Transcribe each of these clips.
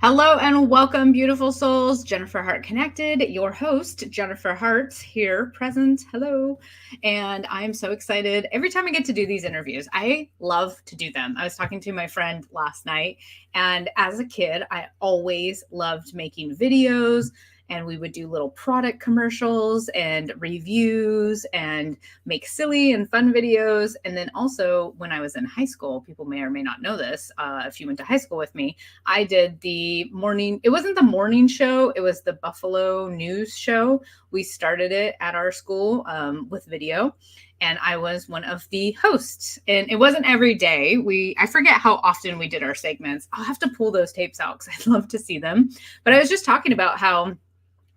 Hello and welcome, beautiful souls. Jennifer Hart Connected, your host, Jennifer Hart, here present. Hello. And I'm so excited. Every time I get to do these interviews, I love to do them. I was talking to my friend last night, and as a kid, I always loved making videos. And we would do little product commercials and reviews and make silly and fun videos. And then also, when I was in high school, people may or may not know this, if you went to high school with me, I did the morning, it wasn't the morning show, it was the Buffalo News show. We started it at our school with video, and I was one of the hosts. And it wasn't every day. I forget how often we did our segments. I'll have to pull those tapes out because I'd love to see them. But I was just talking about how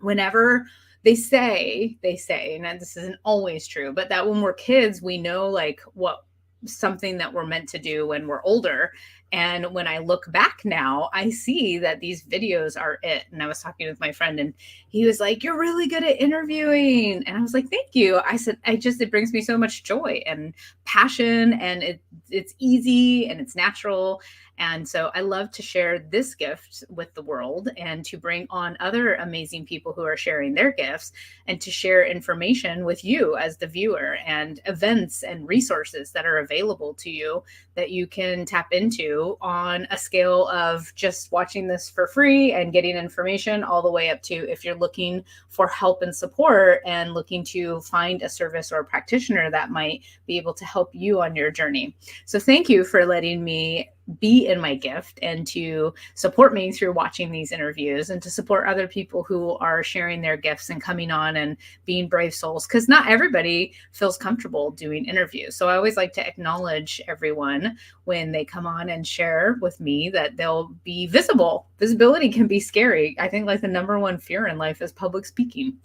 whenever they say, and this isn't always true, but that when we're kids, we know like what something that we're meant to do when we're older. And when I look back now, I see that these videos are it. And I was talking with my friend and he was like, "You're really good at interviewing." And I was like, "Thank you." I said, it brings me so much joy and passion, and it's easy and it's natural. And so I love to share this gift with the world and to bring on other amazing people who are sharing their gifts and to share information with you as the viewer and events and resources that are available to you that you can tap into on a scale of just watching this for free and getting information all the way up to if you're looking for help and support and looking to find a service or a practitioner that might be able to help you on your journey. So thank you for letting me be in my gift and to support me through watching these interviews and to support other people who are sharing their gifts and coming on and being brave souls, because not everybody feels comfortable doing interviews. So I always like to acknowledge everyone when they come on and share with me that they'll be visible. Visibility can be scary. I think like the number one fear in life is public speaking.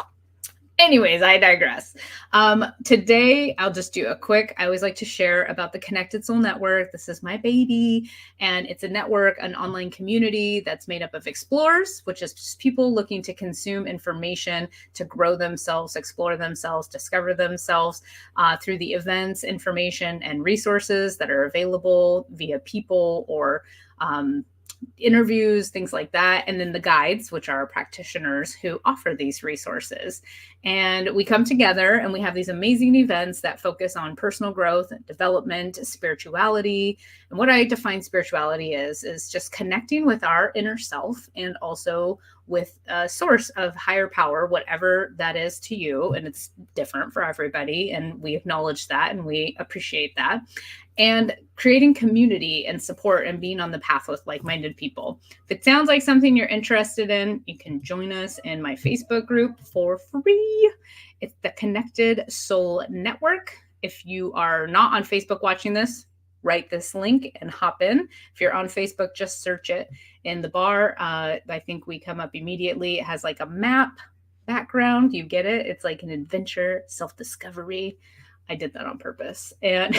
Anyways, I digress. Today, I'll just do a quick, I always like to share about the Connected Soul Network. This is my baby, and it's a network, an online community that's made up of explorers, which is just people looking to consume information to grow themselves, explore themselves, discover themselves through the events, information, and resources that are available via people or interviews, things like that. And then the guides, which are practitioners who offer these resources. And we come together and we have these amazing events that focus on personal growth, development, spirituality. And what I define spirituality is just connecting with our inner self and also with a source of higher power, whatever that is to you. And it's different for everybody. And we acknowledge that and we appreciate that. And creating community and support and being on the path with like-minded people. If it sounds like something you're interested in, you can join us in my Facebook group for free. It's the Connected Soul Network. If you are not on Facebook watching this, write this link and hop in. If you're on Facebook, just search it in the bar. I think we come up immediately. It has like a map background. You get it? It's like an adventure, self-discovery. I did that on purpose. And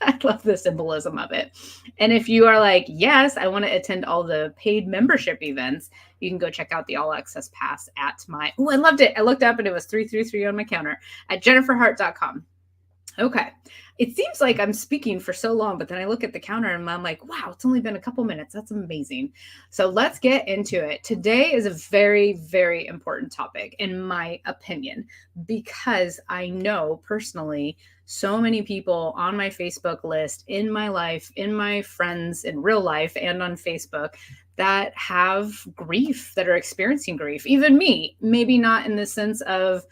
I love the symbolism of it. And if you are like, yes, I want to attend all the paid membership events, you can go check out the All Access Pass at my, I loved it. I looked up and it was 333 on my counter at jenniferhart.com. Okay. It seems like I'm speaking for so long, but then I look at the counter and I'm like, wow, it's only been a couple minutes. That's amazing. So let's get into it. Today is a very, very important topic, in my opinion, because I know personally so many people on my Facebook list, in my life, in my friends, in real life, and on Facebook that have grief, that are experiencing grief. Even me, maybe not in the sense of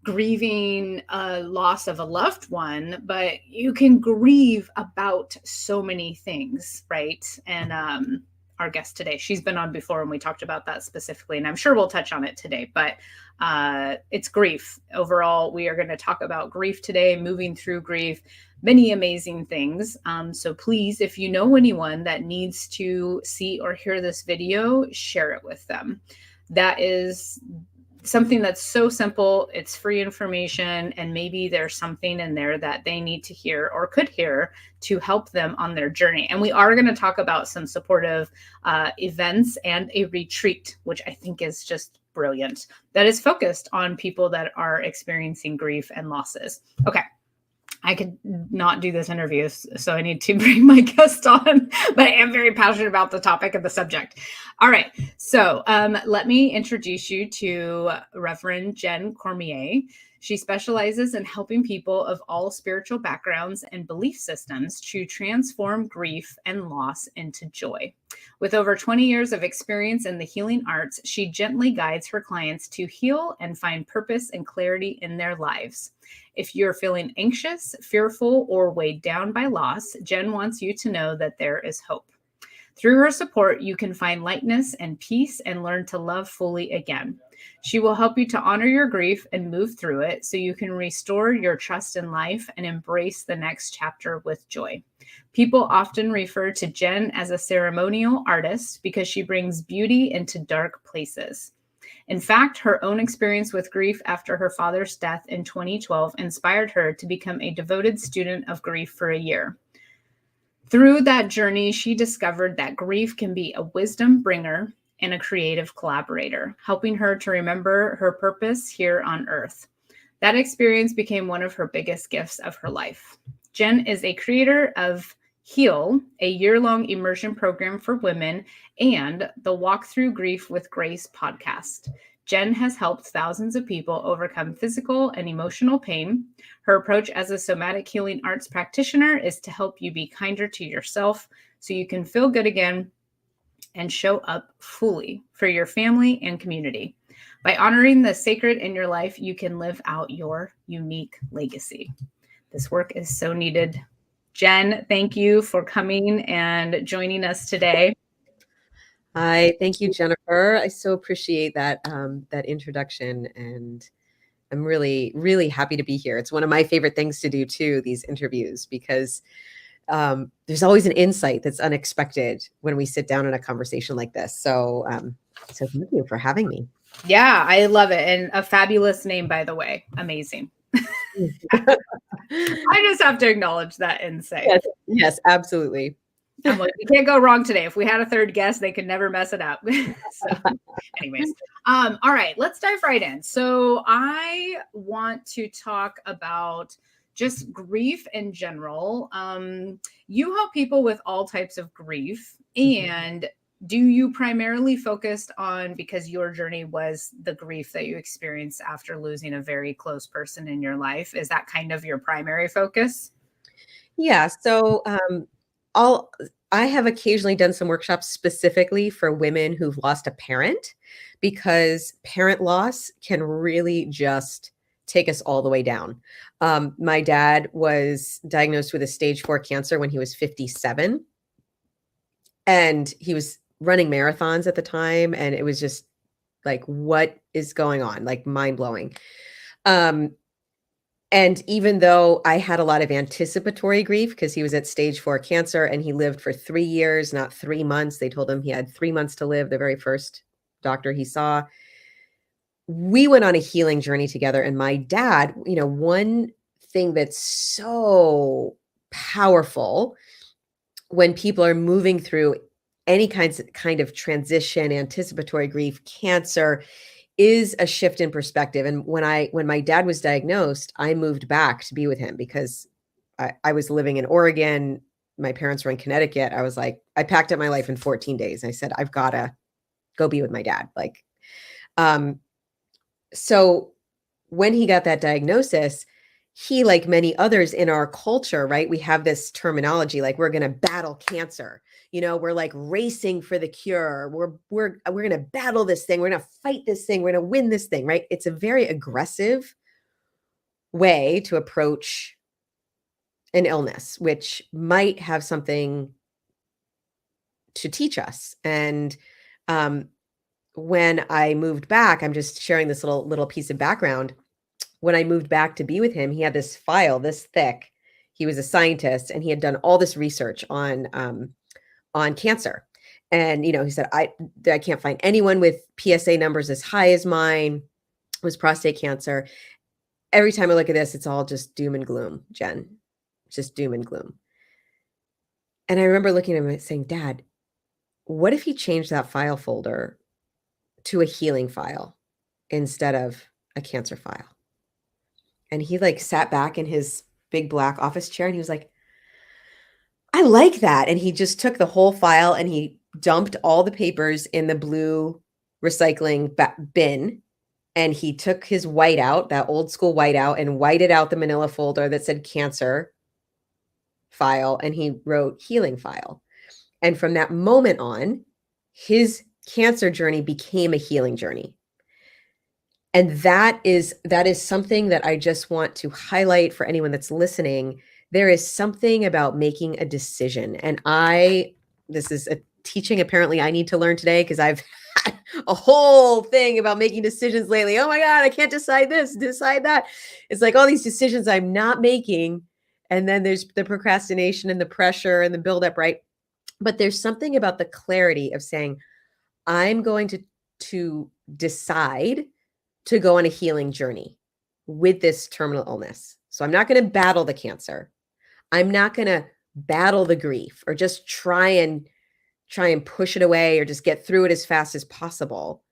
grieving a loss of a loved one, but you can grieve about so many things, right? And our guest today, she's been on before and we talked about that specifically, and I'm sure we'll touch on it today, but it's grief. Overall, we are going to talk about grief today, moving through grief, many amazing things. So please, if you know anyone that needs to see or hear this video, share it with them. That is something that's so simple. It's free information, and maybe there's something in there that they need to hear or could hear to help them on their journey. And we are going to talk about some supportive events and a retreat, which I think is just brilliant, that is focused on people that are experiencing grief and losses. Okay. I could not do this interview, so I need to bring my guest on, but I am very passionate about the topic and the subject. All right, so let me introduce you to Reverend Jenn Cormier. She specializes in helping people of all spiritual backgrounds and belief systems to transform grief and loss into joy. With over 20 years of experience in the healing arts, she gently guides her clients to heal and find purpose and clarity in their lives. If you're feeling anxious, fearful, or weighed down by loss, Jenn wants you to know that there is hope. Through her support, you can find lightness and peace and learn to love fully again. She will help you to honor your grief and move through it so you can restore your trust in life and embrace the next chapter with joy. People often refer to Jenn as a ceremonial artist because she brings beauty into dark places. In fact, her own experience with grief after her father's death in 2012 inspired her to become a devoted student of grief for a year. Through that journey, she discovered that grief can be a wisdom bringer and a creative collaborator, helping her to remember her purpose here on earth. That experience became one of her biggest gifts of her life. Jenn is a creator of Heal, a year-long immersion program for women, and the Walk Through Grief with Grace podcast. Jenn has helped thousands of people overcome physical and emotional pain. Her approach as a somatic healing arts practitioner is to help you be kinder to yourself so you can feel good again and show up fully for your family and community. By honoring the sacred in your life, you can live out your unique legacy. This work is so needed. Jenn, thank you for coming and joining us today. Hi, thank you, Jennifer. I so appreciate that that introduction, and I'm really, really happy to be here. It's one of my favorite things to do too, these interviews, because there's always an insight that's unexpected when we sit down in a conversation like this. So, so thank you for having me. Yeah, I love it, and a fabulous name, by the way. Amazing. I just have to acknowledge that and say, yes, absolutely. I'm like, we can't go wrong today. If we had a third guest, they could never mess it up. So, anyways, all right, let's dive right in. So I want to talk about just grief in general. You help people with all types of grief, and do you primarily focused on, because your journey was the grief that you experienced after losing a very close person in your life? Is that kind of your primary focus? Yeah. So I have occasionally done some workshops specifically for women who've lost a parent, because parent loss can really just take us all the way down. My dad was diagnosed with a stage 4 cancer when he was 57, and he was running marathons at the time. And it was just like, what is going on? Like, mind blowing. And even though I had a lot of anticipatory grief because he was at stage 4 cancer and he lived for 3 years, not 3 months. They told him he had 3 months to live, the very first doctor he saw. We went on a healing journey together. And my dad, one thing that's so powerful when people are moving through any kind of transition, anticipatory grief, cancer, is a shift in perspective. And when my dad was diagnosed, I moved back to be with him because I was living in Oregon. My parents were in Connecticut. I was like, I packed up my life in 14 days. I said, I've got to go be with my dad. So when he got that diagnosis, he, like many others in our culture, right? We have this terminology, like, we're going to battle cancer. We're like racing for the cure. We're going to battle this thing. We're going to fight this thing. We're going to win this thing, right? It's a very aggressive way to approach an illness, which might have something to teach us. And when I moved back, I'm just sharing this little piece of background. When I moved back to be with him, he had this file this thick. He was a scientist, and he had done all this research on cancer. And, he said, I can't find anyone with PSA numbers as high as mine. It was prostate cancer. Every time I look at this, it's all just doom and gloom, Jenn, just doom and gloom. And I remember looking at him and saying, Dad, what if he changed that file folder to a healing file instead of a cancer file? And he sat back in his big black office chair. And he was like, I like that. And he just took the whole file and he dumped all the papers in the blue recycling bin. And he took his whiteout, that old school whiteout, and whited out the manila folder that said cancer file. And he wrote healing file. And from that moment on, his cancer journey became a healing journey. And that is something that I just want to highlight for anyone that's listening. There is something about making a decision. And this is a teaching apparently I need to learn today, because I've had a whole thing about making decisions lately. Oh my God, I can't decide this, decide that. It's like all these decisions I'm not making. And then there's the procrastination and the pressure and the buildup, right? But there's something about the clarity of saying, I'm going to decide to go on a healing journey with this terminal illness. So I'm not going to battle the cancer. I'm not going to battle the grief or just try and push it away or just get through it as fast as possible.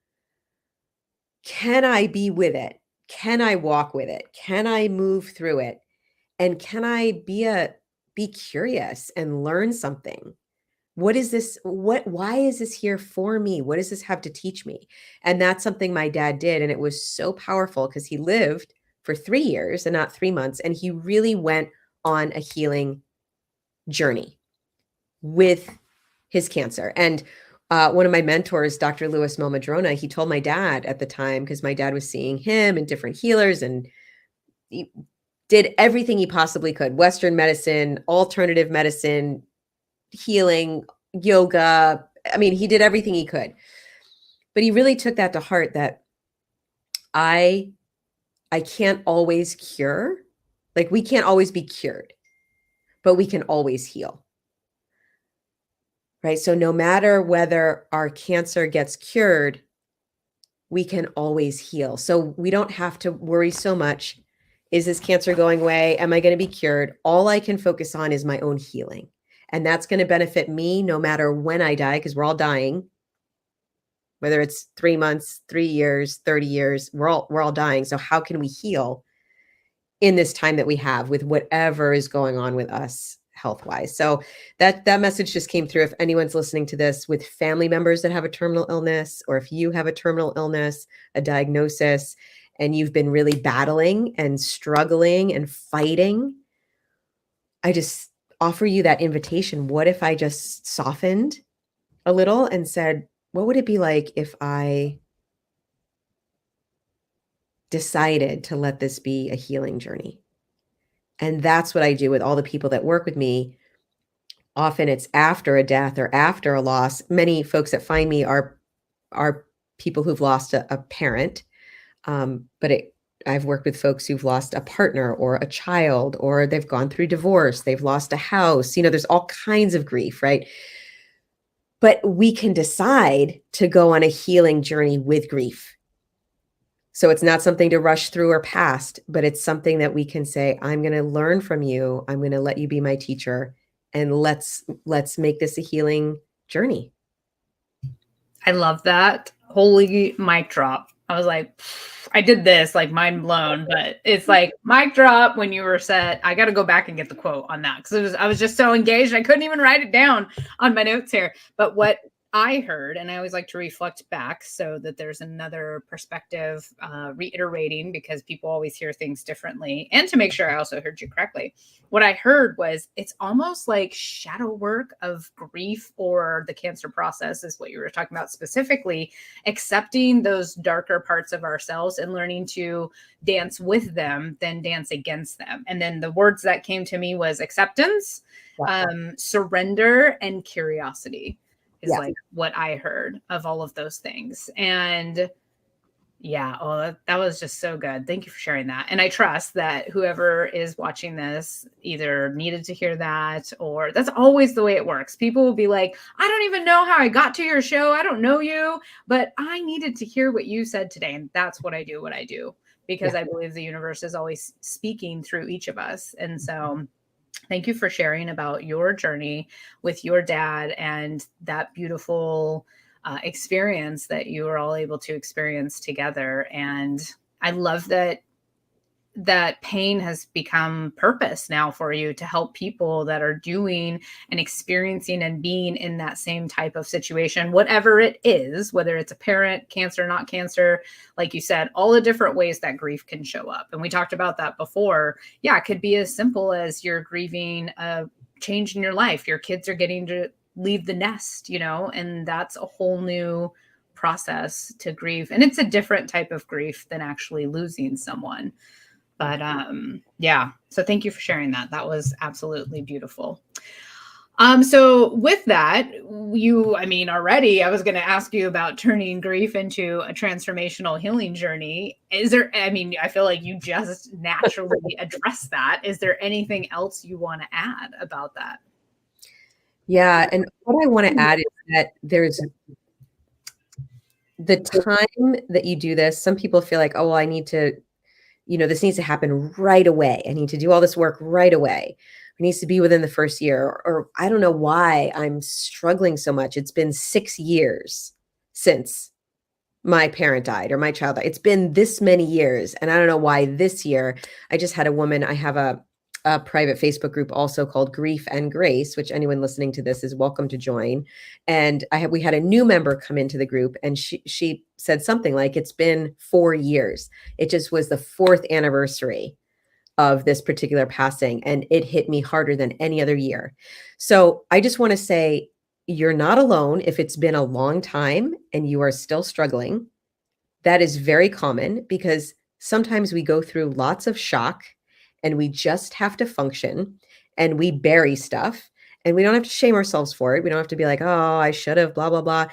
Can I be with it? Can I walk with it? Can I move through it? And can I be curious and learn something? What is this? Why is this here for me? What does this have to teach me? And that's something my dad did. And it was so powerful because he lived for 3 years and not 3 months. And he really went on a healing journey with his cancer. And one of my mentors, Dr. Louis Momadrona, he told my dad at the time, because my dad was seeing him and different healers, and he did everything he possibly could: Western medicine, alternative medicine, healing, yoga. I mean, he did everything he could, but he really took that to heart, that I can't always cure. Like, we can't always be cured, but we can always heal. Right? So no matter whether our cancer gets cured, we can always heal. So we don't have to worry so much. Is this cancer going away? Am I going to be cured? All I can focus on is my own healing. And that's going to benefit me no matter when I die, because we're all dying, whether it's 3 months, 3 years, 30 years, we're all dying. So how can we heal in this time that we have with whatever is going on with us health-wise? So that message just came through. If anyone's listening to this with family members that have a terminal illness, or if you have a terminal illness, a diagnosis, and you've been really battling and struggling and fighting, I just offer you that invitation. What if I just softened a little and said, what would it be like if I decided to let this be a healing journey? And that's what I do with all the people that work with me. Often it's after a death or after a loss. Many folks that find me are people who've lost a parent. But I've worked with folks who've lost a partner or a child, or they've gone through divorce, they've lost a house. There's all kinds of grief, right? But we can decide to go on a healing journey with grief. So it's not something to rush through or past, but it's something that we can say, I'm going to learn from you. I'm going to let you be my teacher, and let's make this a healing journey. I love that. Holy mic drop. I was like, I did this, like, mind blown, but it's like mic drop when you were set. I got to go back and get the quote on that, because I was just so engaged. I couldn't even write it down on my notes here. But what I heard, and I always like to reflect back so that there's another perspective, reiterating, because people always hear things differently, and to make sure I also heard you correctly. What I heard was, it's almost like shadow work of grief or the cancer process is what you were talking about specifically, accepting those darker parts of ourselves and learning to dance with them than dance against them. And then the words that came to me was acceptance, surrender, and curiosity. Is like what I heard of all of those things. And yeah, that was just so good. Thank you for sharing that. And I trust that whoever is watching this either needed to hear that, or that's always the way it works. People will be like, I don't even know how I got to your show. I don't know you, but I needed to hear what you said today. And that's what I do, because I believe the universe is always speaking through each of us. And so thank you for sharing about your journey with your dad and that beautiful experience that you were all able to experience together. And I love that that pain has become purpose now for you to help people that are doing and experiencing and being in that same type of situation, whatever it is, whether it's a parent, cancer, not cancer, like you said, all the different ways that grief can show up. And we talked about that before. Yeah, it could be as simple as you're grieving a change in your life. Your kids are getting to leave the nest, and that's a whole new process to grieve. And it's a different type of grief than actually losing someone. But yeah, so thank you for sharing that. That was absolutely beautiful. So with that, already I was going to ask you about turning grief into a transformational healing journey. I feel like you just naturally addressed that. Is there anything else you want to add about that? Yeah. And what I want to add is that there's the time that you do this. Some people feel like, oh, well, I need to, this needs to happen right away. I need to do all this work right away. It needs to be within the first year, or I don't know why I'm struggling so much. It's been 6 years since my parent died or my child died. It's been this many years. And I don't know why this year. I just had a woman, I have a private Facebook group also called Grief and Grace, which anyone listening to this is welcome to join. And we had a new member come into the group, and she said something like, it's been 4 years. It just was the 4th anniversary of this particular passing, and it hit me harder than any other year. So I just want to say, you're not alone. If it's been a long time and you are still struggling, that is very common, because sometimes we go through lots of shock and we just have to function, and we bury stuff, and we don't have to shame ourselves for it. We don't have to be like, oh, I should have, blah, blah, blah.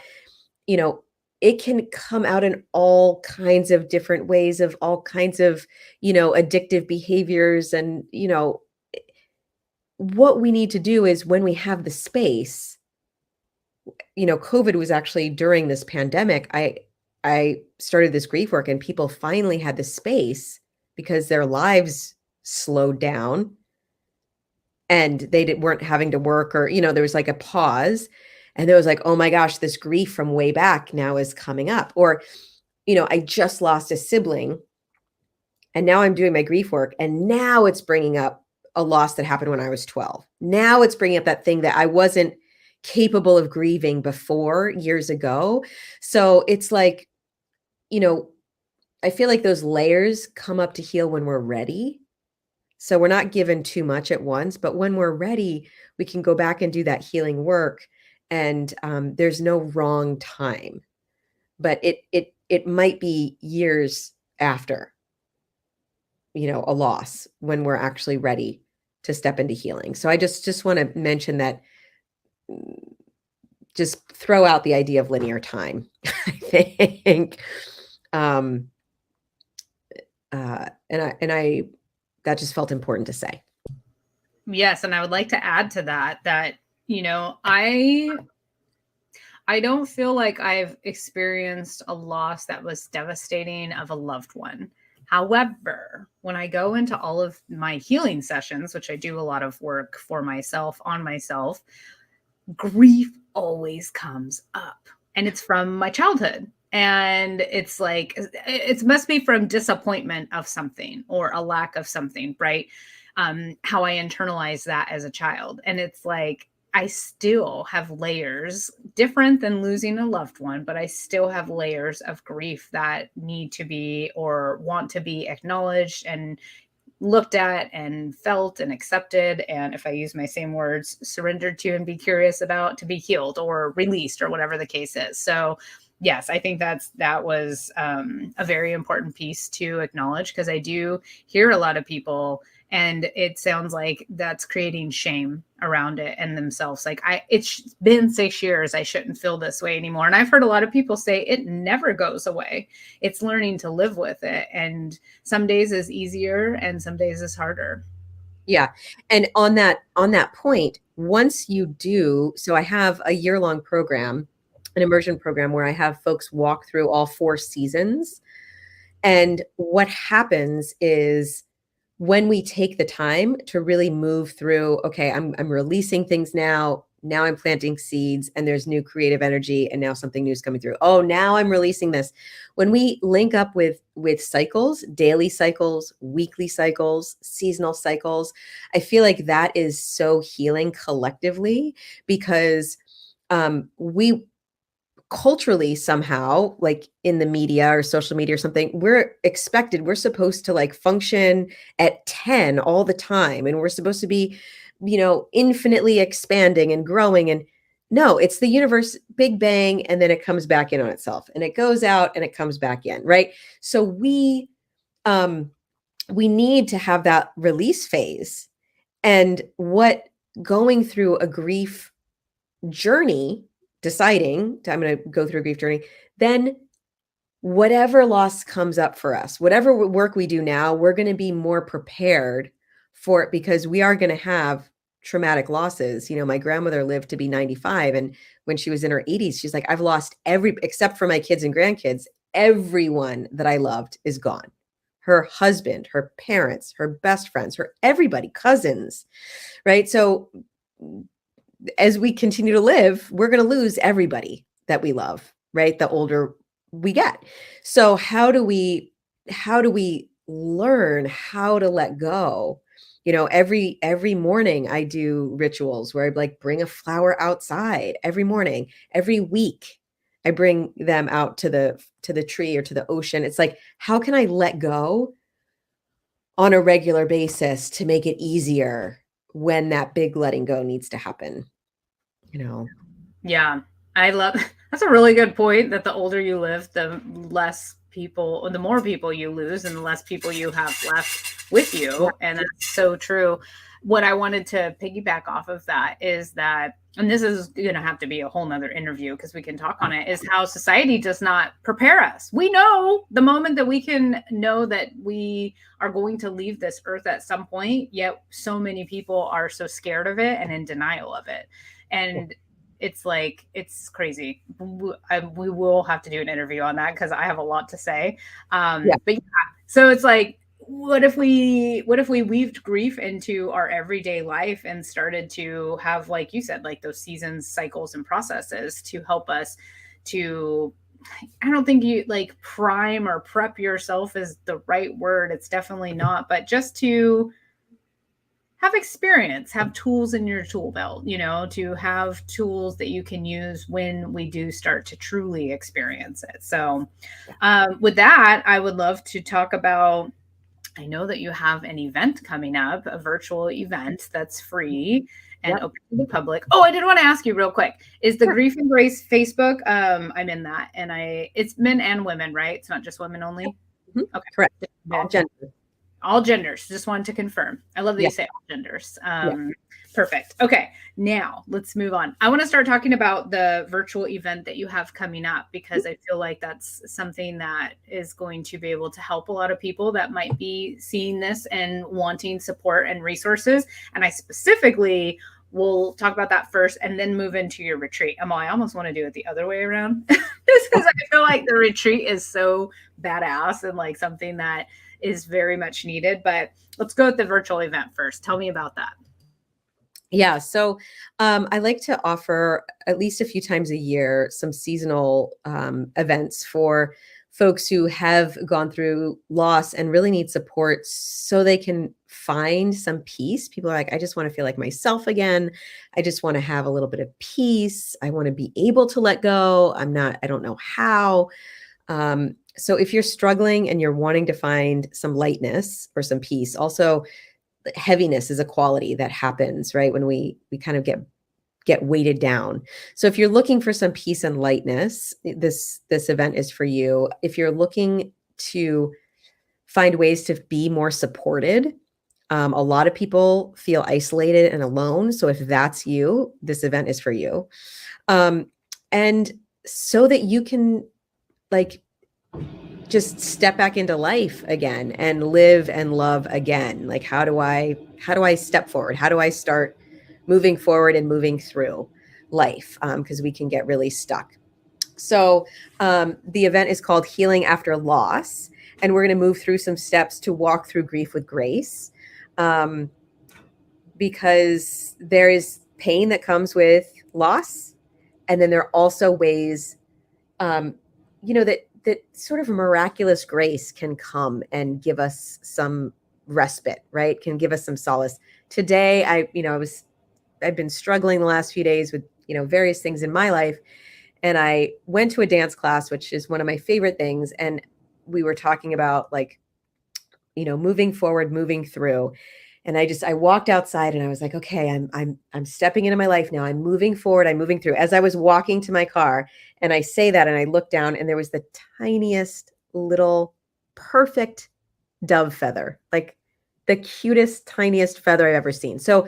It can come out in all kinds of different ways, of all kinds of, addictive behaviors. And, what we need to do is, when we have the space, COVID was actually during this pandemic. I started this grief work, and people finally had the space because their lives slowed down and they weren't having to work, or, there was like a pause, and there was like, oh my gosh, this grief from way back now is coming up. Or, I just lost a sibling, and now I'm doing my grief work, and now it's bringing up a loss that happened when I was 12. Now it's bringing up that thing that I wasn't capable of grieving before, years ago. So it's like, I feel like those layers come up to heal when we're ready. So we're not given too much at once, but when we're ready, we can go back and do that healing work. And there's no wrong time, but it might be years after, a loss, when we're actually ready to step into healing. So I just want to mention that, just throw out the idea of linear time, I think. And I that just felt important to say. Yes, and I would like to add to that I don't feel like I've experienced a loss that was devastating of a loved one. However, when I go into all of my healing sessions, which I do a lot of work for myself, on myself, grief always comes up, and it's from my childhood. And it's like, it must be from disappointment of something or a lack of something, right? How I internalize that as a child. And it's like, I still have layers different than losing a loved one, but I still have layers of grief that need to be, or want to be, acknowledged and looked at and felt and accepted. And if I use my same words, surrendered to and be curious about, to be healed or released, or whatever the case is. So yes, I think that was a very important piece to acknowledge, because I do hear a lot of people, and it sounds like that's creating shame around it and themselves. Like, it's been 6 years, I shouldn't feel this way anymore. And I've heard a lot of people say it never goes away. It's learning to live with it. And some days is easier and some days is harder. Yeah. And on that point, once you do, so I have a year-long program, an immersion program, where I have folks walk through all 4 seasons. And what happens is, when we take the time to really move through, okay, I'm releasing things now. Now I'm planting seeds and there's new creative energy and now something new is coming through. Oh, now I'm releasing this. When we link up with cycles, daily cycles, weekly cycles, seasonal cycles, I feel like that is so healing collectively, because we culturally somehow, like in the media or social media or something, we're supposed to like function at 10 all the time, and we're supposed to be, infinitely expanding and growing. And no, it's the universe, big bang, and then it comes back in on itself, and it goes out and it comes back in, right? So we need to have that release phase. And what going through a grief journey, deciding I'm going to go through a grief journey, then whatever loss comes up for us, whatever work we do now, we're going to be more prepared for it, because we are going to have traumatic losses. My grandmother lived to be 95, and when she was in her 80s, she's like, I've lost except for my kids and grandkids, everyone that I loved is gone. Her husband, her parents, her best friends, her everybody, cousins, right? So as we continue to live, we're going to lose everybody that we love, right? The older we get. So how do we learn how to let go? Every morning I do rituals where I like bring a flower outside every morning. Every week I bring them out to the tree or to the ocean. It's like, how can I let go on a regular basis to make it easier when that big letting go needs to happen? Yeah, I love that's a really good point, that the older you live, the less people, or the more people you lose and the less people you have left with you. Yeah. And that's so true. What I wanted to piggyback off of that is that, and this is going to have to be a whole nother interview because we can talk on it, is how society does not prepare us. We know the moment that we can know that we are going to leave this earth at some point, yet so many people are so scared of it and in denial of it. And it's like, it's crazy. We will have to do an interview on that because I have a lot to say. But yeah, so it's like, what if we weaved grief into our everyday life and started to have, like you said, like those seasons, cycles, and processes to help us to, I don't think you like prime or prep yourself is the right word. It's definitely not, but just to have experience, have tools in your tool belt, to have tools that you can use when we do start to truly experience it. So with that, I would love to talk about, I know that you have an event coming up, a virtual event that's free and open to the public. Oh, I did want to ask you real quick. Is the Grief and Grace Facebook? I'm in that, and it's men and women, right? It's not just women only? Mm-hmm. Okay. Correct. All genders. All genders. Just wanted to confirm. I love that you say all genders. Perfect. Okay. Now let's move on. I want to start talking about the virtual event that you have coming up, because I feel like that's something that is going to be able to help a lot of people that might be seeing this and wanting support and resources. And I specifically will talk about that first and then move into your retreat. I almost want to do it the other way around, just because I feel like the retreat is so badass and like something that is very much needed. But let's go with the virtual event first. Tell me about that. Yeah. So I like to offer at least a few times a year some seasonal events for folks who have gone through loss and really need support so they can find some peace. People are like, I just want to feel like myself again. I just want to have a little bit of peace. I want to be able to let go. I don't know how. So if you're struggling and you're wanting to find some lightness or some peace, also heaviness is a quality that happens, right? When we kind of get weighted down. So if you're looking for some peace and lightness, this event is for you. If you're looking to find ways to be more supported, a lot of people feel isolated and alone. So if that's you, this event is for you. And so that you can like just step back into life again and live and love again. Like, how do I step forward? How do I start moving forward and moving through life? Because we can get really stuck. So the event is called Healing After Loss, and we're going to move through some steps to walk through grief with grace, because there is pain that comes with loss. And then there are also ways, that sort of miraculous grace can come and give us some respite, right? Can give us some solace. Today, I've been struggling the last few days with, various things in my life. And I went to a dance class, which is one of my favorite things. And we were talking about moving forward, moving through. And I walked outside and I was like, okay, I'm stepping into my life now. I'm moving forward. I'm moving through. As I was walking to my car, and I say that and I looked down and there was the tiniest little perfect dove feather, like the cutest, tiniest feather I've ever seen. So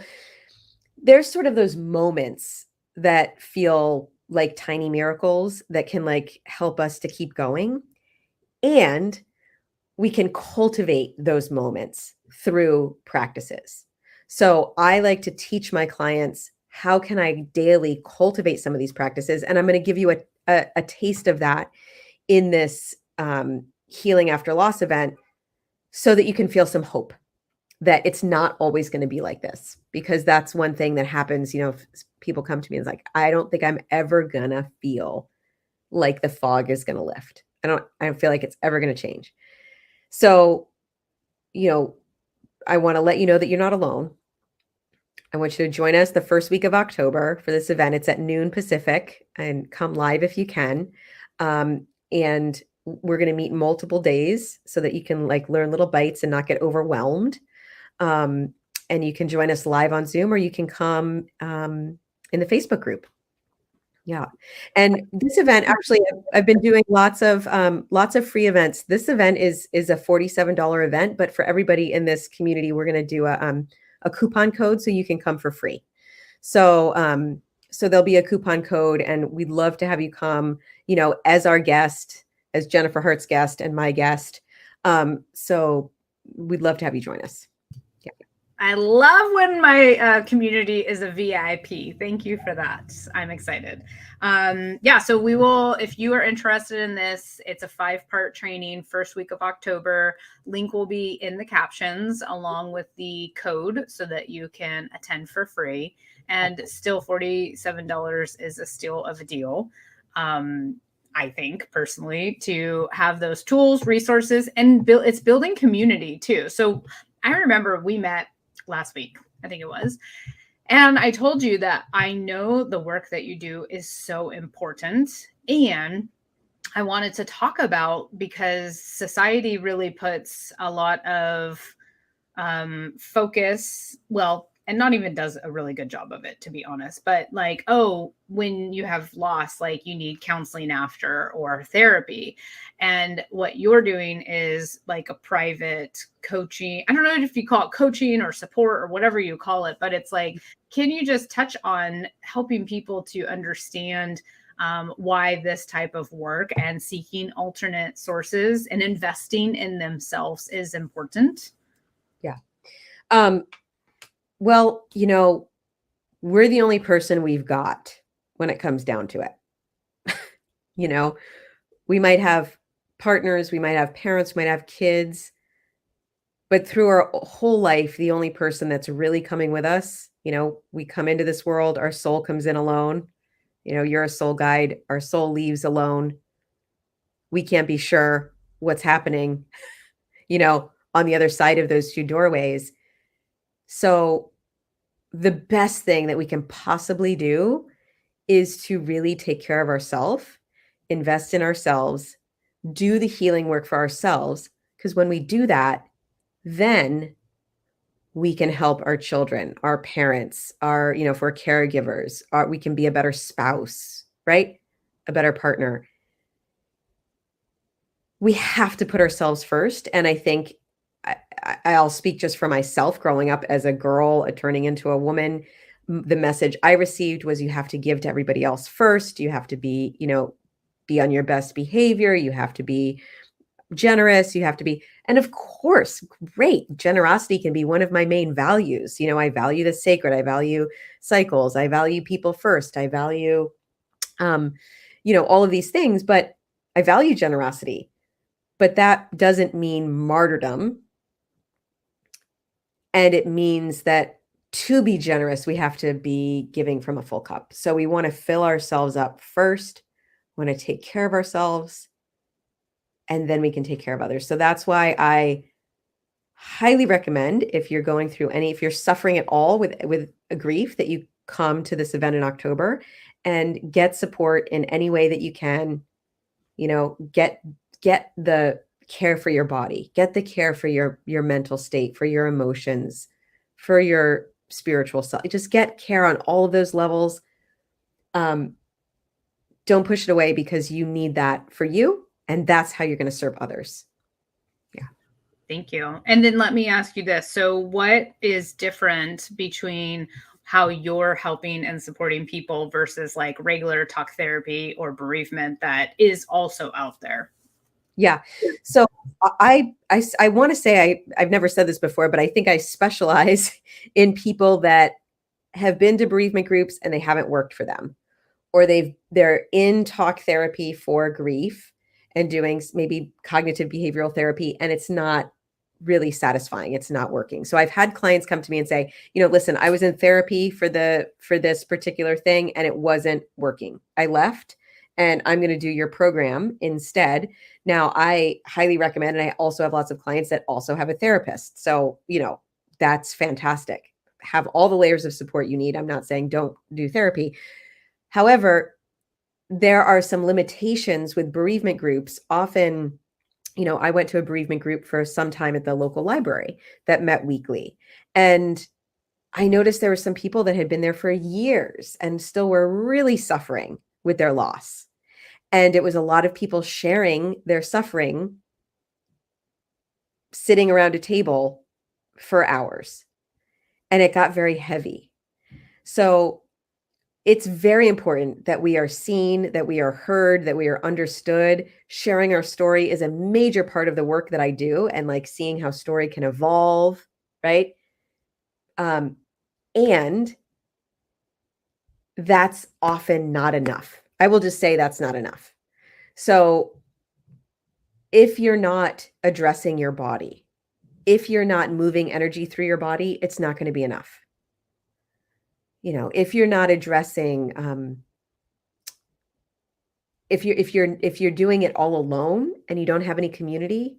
there's sort of those moments that feel like tiny miracles that can help us to keep going. And we can cultivate those moments through practices. So I like to teach my clients, how can I daily cultivate some of these practices? And I'm going to give you a taste of that in this healing after loss event, so that you can feel some hope that it's not always going to be like this. Because that's one thing that happens, if people come to me and it's like, I don't think I'm ever going to feel like the fog is going to lift. I don't feel like it's ever going to change. So, I want to let you know that you're not alone. I want you to join us the first week of October for this event. It's at noon Pacific, and come live if you can. And we're going to meet multiple days so that you can learn little bites and not get overwhelmed. And you can join us live on Zoom, or you can come in the Facebook group. Yeah. And this event, actually, I've been doing lots of free events. This event is a $47 event, but for everybody in this community, we're going to do a coupon code so you can come for free. So there'll be a coupon code, and we'd love to have you come, as our guest, as Jennifer Hart's guest and my guest. So we'd love to have you join us. I love when my community is a VIP. Thank you for that. I'm excited. So we will, if you are interested in this, it's a 5-part training, first week of October. Link will be in the captions along with the code so that you can attend for free. And still $47 is a steal of a deal. I think personally, to have those tools, resources, and it's building community too. So I remember we met last week, I think it was. And I told you that I know the work that you do is so important. And I wanted to talk about, because society really puts a lot of focus, and not even does a really good job of it, to be honest, but when you have loss, you need counseling after, or therapy. And what you're doing is a private coaching. I don't know if you call it coaching or support or whatever you call it, but it's can you just touch on helping people to understand why this type of work and seeking alternate sources and investing in themselves is important? Yeah. Well, we're the only person we've got when it comes down to it. We might have partners, we might have parents, we might have kids, but through our whole life, the only person that's really coming with us, we come into this world, our soul comes in alone. You're a soul guide, our soul leaves alone. We can't be sure what's happening, on the other side of those two doorways. So the best thing that we can possibly do is to really take care of ourselves, invest in ourselves, do the healing work for ourselves. Because when we do that, then we can help our children, our parents, if we're caregivers, we can be a better spouse, right? A better partner. We have to put ourselves first. And I think I'll speak just for myself. Growing up as a girl, turning into a woman, the message I received was, you have to give to everybody else first. You have to be, be on your best behavior. You have to be generous. You have to be, and of course, great. Generosity can be one of my main values. I value the sacred. I value cycles. I value people first. I value, all of these things, but I value generosity. But that doesn't mean martyrdom. And it means that to be generous, we have to be giving from a full cup. So we want to fill ourselves up first, want to take care of ourselves, and then we can take care of others. So that's why I highly recommend, if you're going through if you're suffering at all with a grief, that you come to this event in October and get support in any way that you can. Get the care for your body, get the care for your mental state, for your emotions, for your spiritual self. Just get care on all of those levels. Don't push it away, because you need that for you, and that's how you're going to serve others. Yeah. Thank you. And then let me ask you this. So what is different between how you're helping and supporting people versus like regular talk therapy or bereavement that is also out there? Yeah. So I want to say, I've never said this before, but I think I specialize in people that have been to bereavement groups and they haven't worked for them, or they're in talk therapy for grief and doing maybe cognitive behavioral therapy, and it's not really satisfying. It's not working. So I've had clients come to me and say, listen, I was in therapy for this particular thing and it wasn't working. I left, and I'm going to do your program instead. Now, I highly recommend, and I also have lots of clients that also have a therapist. So, that's fantastic. Have all the layers of support you need. I'm not saying don't do therapy. However, there are some limitations with bereavement groups. Often, I went to a bereavement group for some time at the local library that met weekly. And I noticed there were some people that had been there for years and still were really suffering with their loss. And it was a lot of people sharing their suffering, sitting around a table for hours. And it got very heavy. So it's very important that we are seen, that we are heard, that we are understood. Sharing our story is a major part of the work that I do, and like seeing how story can evolve, right? And that's often not enough. I will just say that's not enough. So if you're not addressing your body, if you're not moving energy through your body, it's not going to be enough. If you're not addressing, if you're doing it all alone and you don't have any community,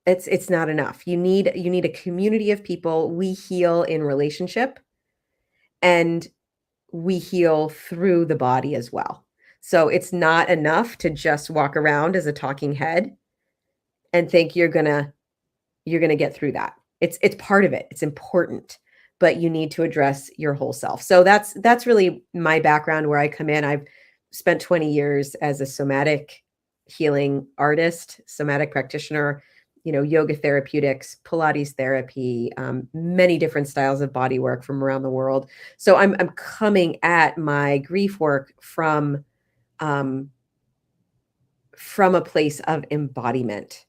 it's not enough. You need a community of people. We heal in relationship, and we heal through the body as well. So it's not enough to just walk around as a talking head and think you're gonna get through that. It's part of it. It's important, but you need to address your whole self. So that's really my background, where I come in. I've spent 20 years as a somatic healing artist, somatic practitioner, yoga therapeutics, Pilates therapy, many different styles of body work from around the world. So I'm coming at my grief work from a place of embodiment.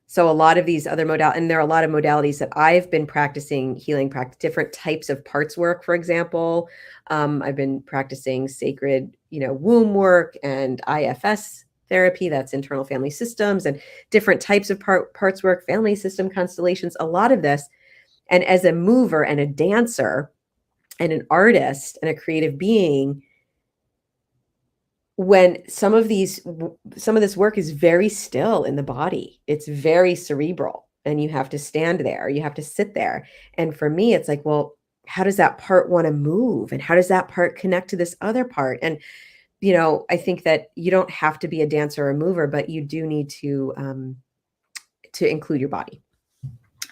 So a lot of these other modalities, and there are a lot of modalities that I've been practicing healing, different types of parts work, for example. I've been practicing sacred, womb work and IFS therapy, that's internal family systems, and different types of parts work, family system constellations, a lot of this. And as a mover and a dancer and an artist and a creative being, when some of this work is very still in the body, it's very cerebral, and you have to stand there, you have to sit there. And for me, it's like, well, how does that part want to move? And how does that part connect to this other part? And, I think that you don't have to be a dancer or a mover, but you do need to include your body.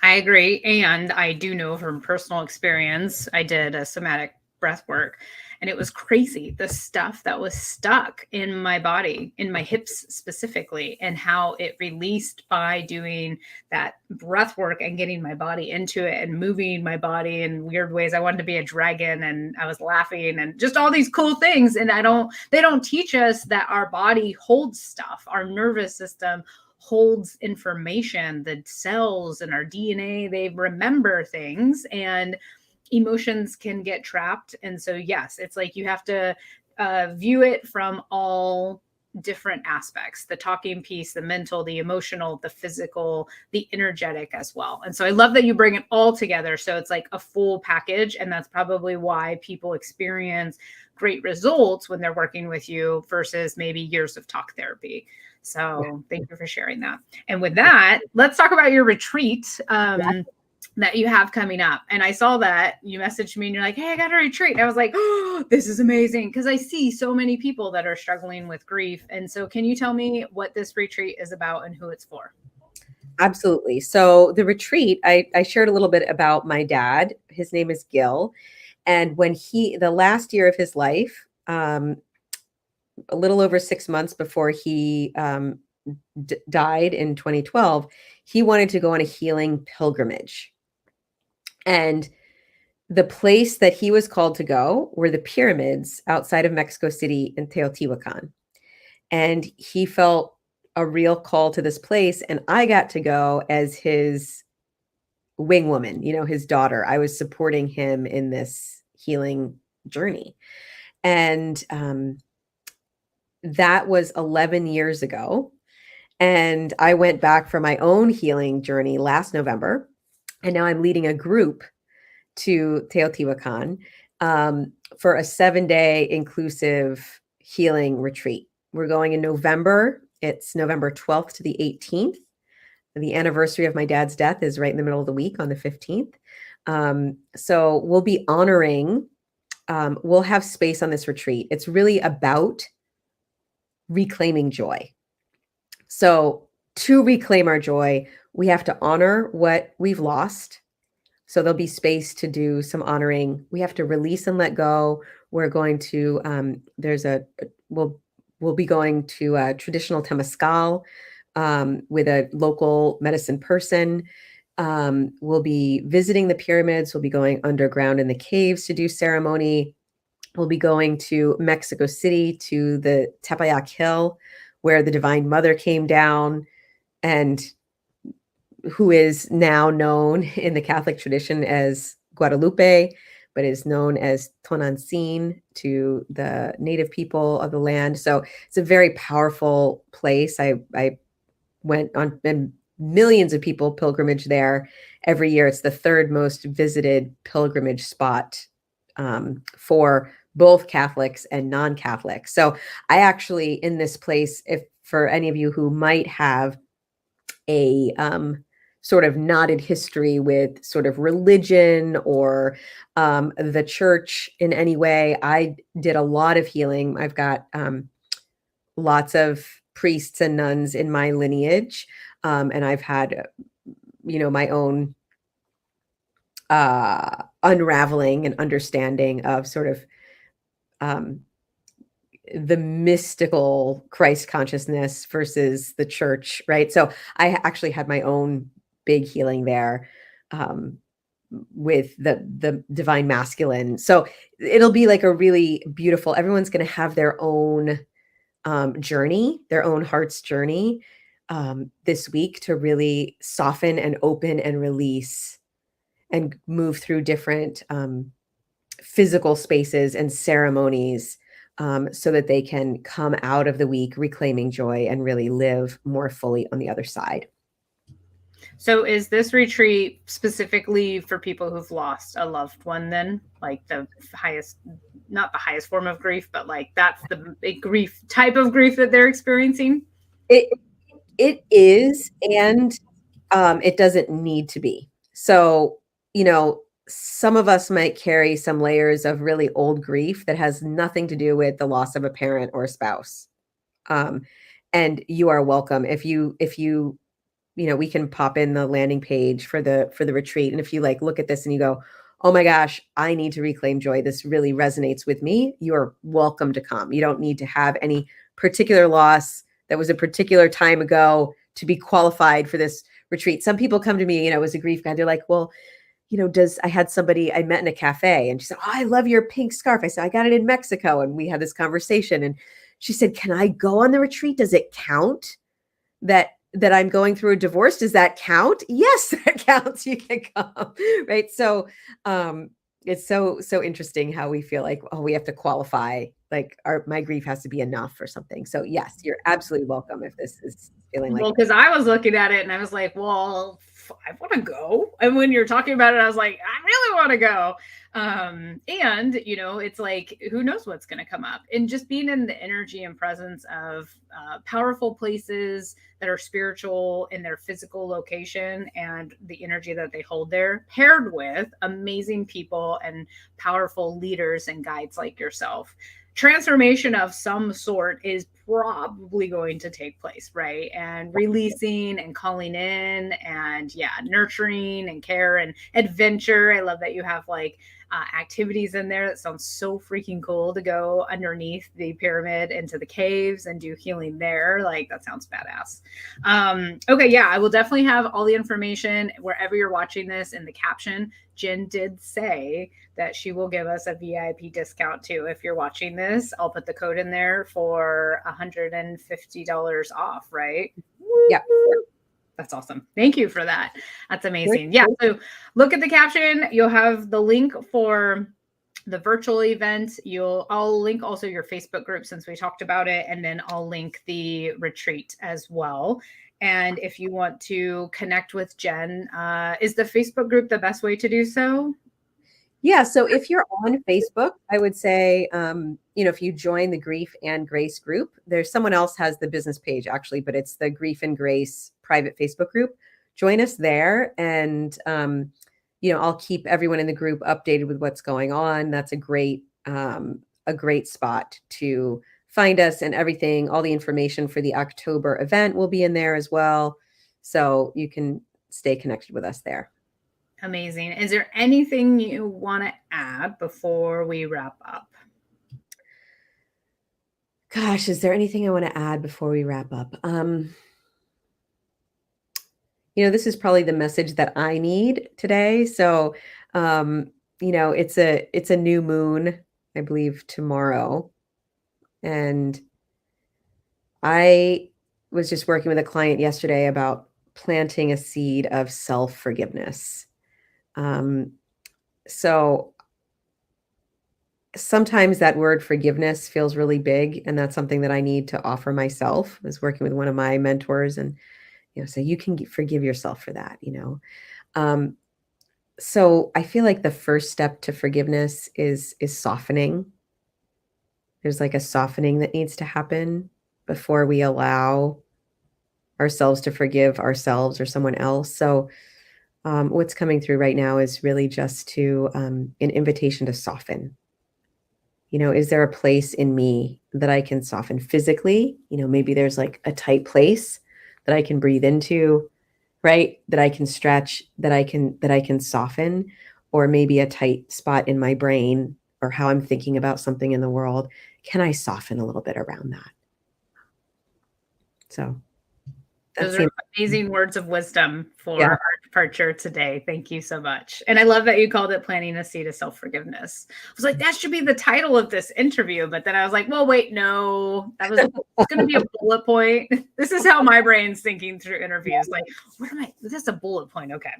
I agree. And I do know from personal experience, I did a somatic breath work, and it was crazy, the stuff that was stuck in my body, in my hips specifically, and how it released by doing that breath work and getting my body into it and moving my body in weird ways. I wanted to be a dragon, and I was laughing, and just all these cool things. And they don't teach us that our body holds stuff. Our nervous system holds information. The cells in our DNA, they remember things, and emotions can get trapped. And so, yes, it's like you have to view it from all different aspects, the talking piece, the mental, the emotional, the physical, the energetic as well. And so I love that you bring it all together. So it's like a full package. And that's probably why people experience great results when they're working with you versus maybe years of talk therapy. So thank you for sharing that. And with that, let's talk about your retreat. That you have coming up. And I saw that you messaged me and you're like, hey, I got a retreat. And I was like, oh, this is amazing. Because I see so many people that are struggling with grief. And so can you tell me what this retreat is about and who it's for? Absolutely. So the retreat, I shared a little bit about my dad. His name is Gil. And when the last year of his life, a little over 6 months before he died in 2012, he wanted to go on a healing pilgrimage. And the place that he was called to go were the pyramids outside of Mexico City in Teotihuacan. And he felt a real call to this place. And I got to go as his wing woman, his daughter. I was supporting him in this healing journey. And that was 11 years ago. And I went back for my own healing journey last November. And now I'm leading a group to Teotihuacan for a 7-day inclusive healing retreat. We're going in November. It's November 12th to the 18th. The anniversary of my dad's death is right in the middle of the week on the 15th. So we'll be honoring, we'll have space on this retreat. It's really about reclaiming joy. So to reclaim our joy, we have to honor what we've lost. So there'll be space to do some honoring. We have to release and let go. We're going to, we'll be going to a traditional temazcal with a local medicine person. We'll be visiting the pyramids. We'll be going underground in the caves to do ceremony. We'll be going to Mexico City to the Tepeyac Hill, where the Divine Mother came down and who is now known in the Catholic tradition as Guadalupe, but is known as Tonantzin to the native people of the land. So it's a very powerful place. I went on, and millions of people pilgrimage there every year. It's the third most visited pilgrimage spot for both Catholics and non-Catholics. So I actually, in this place, if for any of you who might have a sort of knotted history with sort of religion or the church in any way, I did a lot of healing. I've got lots of priests and nuns in my lineage. And I've had, my own unraveling and understanding of sort of the mystical Christ consciousness versus the church, right? So I actually had my own big healing there with the divine masculine. So it'll be like a really beautiful, everyone's going to have their own journey, their own heart's journey this week to really soften and open and release and move through different physical spaces and ceremonies so that they can come out of the week reclaiming joy and really live more fully on the other side. So is this retreat specifically for people who've lost a loved one then? Like the highest, not the highest form of grief, but like that's the big grief type of grief that they're experiencing? It is, and it doesn't need to be. So, some of us might carry some layers of really old grief that has nothing to do with the loss of a parent or a spouse. And you are welcome. If you, we can pop in the landing page for the retreat. And if you look at this and you go, oh my gosh, I need to reclaim joy. This really resonates with me. You are welcome to come. You don't need to have any particular loss that was a particular time ago to be qualified for this retreat. Some people come to me, as a grief guide. They're like, well, I had somebody I met in a cafe and she said, oh, I love your pink scarf. I said, I got it in Mexico. And we had this conversation and she said, can I go on the retreat? Does it count that I'm going through a divorce? Does that count? Yes, that counts. You can come. Right. So It's so interesting how we feel like, oh, we have to qualify, like my grief has to be enough or something. So yes, you're absolutely welcome if this is feeling like. Well, because I was looking at it and I was like, well, I want to go. And when you're talking about it, I was like, I really want to go. And it's like, who knows what's going to come up, and just being in the energy and presence of powerful places that are spiritual in their physical location and the energy that they hold there, paired with amazing people and powerful leaders and guides like yourself, transformation of some sort is probably going to take place, right? And releasing and calling in and nurturing and care and adventure. I love that you have like activities in there. That sounds so freaking cool, to go underneath the pyramid into the caves and do healing there. Like, that sounds badass. Okay, yeah, I will definitely have all the information wherever you're watching this in the caption. Jenn did say that she will give us a VIP discount too. If you're watching this, I'll put the code in there for $150 off, right? Yeah. That's awesome. Thank you for that. That's amazing. Yeah. So look at the caption. You'll have the link for the virtual event. I'll link also your Facebook group, since we talked about it, and then I'll link the retreat as well. And if you want to connect with Jenn, is the Facebook group the best way to do so? Yeah. So if you're on Facebook, I would say, if you join the Grief and Grace group, there's someone else has the business page actually, but it's the Grief and Grace private Facebook group. Join us there. And, I'll keep everyone in the group updated with what's going on. That's a great spot to find us, and everything. All the information for the October event will be in there as well. So you can stay connected with us there. Amazing. Is there anything you want to add before we wrap up? Gosh, is there anything I want to add before we wrap up? This is probably the message that I need today. So, it's a new moon, I believe, tomorrow. And I was just working with a client yesterday about planting a seed of self-forgiveness. So sometimes that word forgiveness feels really big, and that's something that I need to offer myself. I was working with one of my mentors, and so you can forgive yourself for that. So I feel like the first step to forgiveness is softening. There's like a softening that needs to happen before we allow ourselves to forgive ourselves or someone else. So what's coming through right now is really just an invitation to soften. Is there a place in me that I can soften physically? Maybe there's like a tight place that I can breathe into, right? That I can stretch, that I can soften, or maybe a tight spot in my brain or how I'm thinking about something in the world. Can I soften a little bit around that? So those are amazing words of wisdom for our departure today. Thank you so much. And I love that you called it planting a seed of self-forgiveness. I was like, that should be the title of this interview. But then I was like, well, wait, no, it's going to be a bullet point. This is how my brain's thinking through interviews. Like, that's a bullet point. Okay.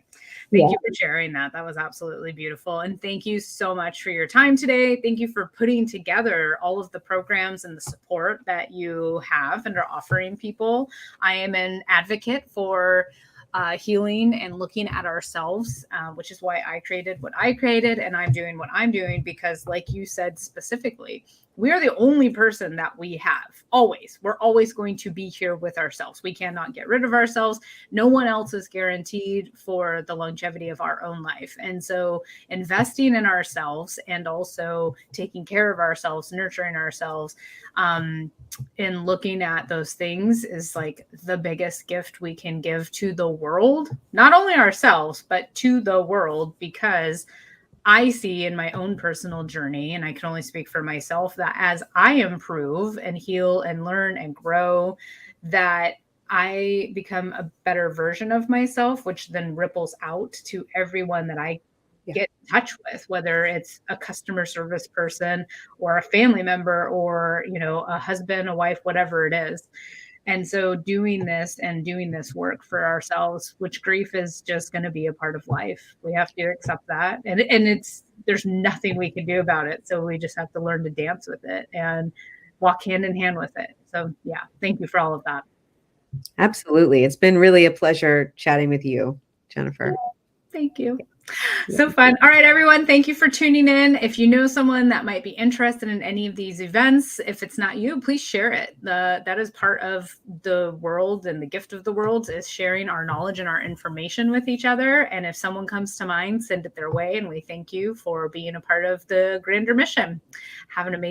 Thank you for sharing that. That was absolutely beautiful. And thank you so much for your time today. Thank you for putting together all of the programs and the support that you have and are offering people. I am an advocate for healing and looking at ourselves, which is why I created what I created, and I'm doing what I'm doing, because like you said specifically, we are the only person that we have. Always. We're always going to be here with ourselves. We cannot get rid of ourselves. No one else is guaranteed for the longevity of our own life. And so investing in ourselves and also taking care of ourselves, nurturing ourselves, and looking at those things is like the biggest gift we can give to the world, not only ourselves, but to the world, because I see in my own personal journey, and I can only speak for myself, that as I improve and heal and learn and grow, that I become a better version of myself, which then ripples out to everyone that I get in touch with, whether it's a customer service person or a family member or, a husband, a wife, whatever it is. And so doing this work for ourselves, which grief is just going to be a part of life. We have to accept that. And it's there's nothing we can do about it. So we just have to learn to dance with it and walk hand in hand with it. So yeah, thank you for all of that. Absolutely. It's been really a pleasure chatting with you, Jennifer. Thank you. So fun. All right, everyone. Thank you for tuning in. If you know someone that might be interested in any of these events, if it's not you, please share it. That is part of the world, and the gift of the world is sharing our knowledge and our information with each other. And if someone comes to mind, send it their way. And we thank you for being a part of the grander mission. Have an amazing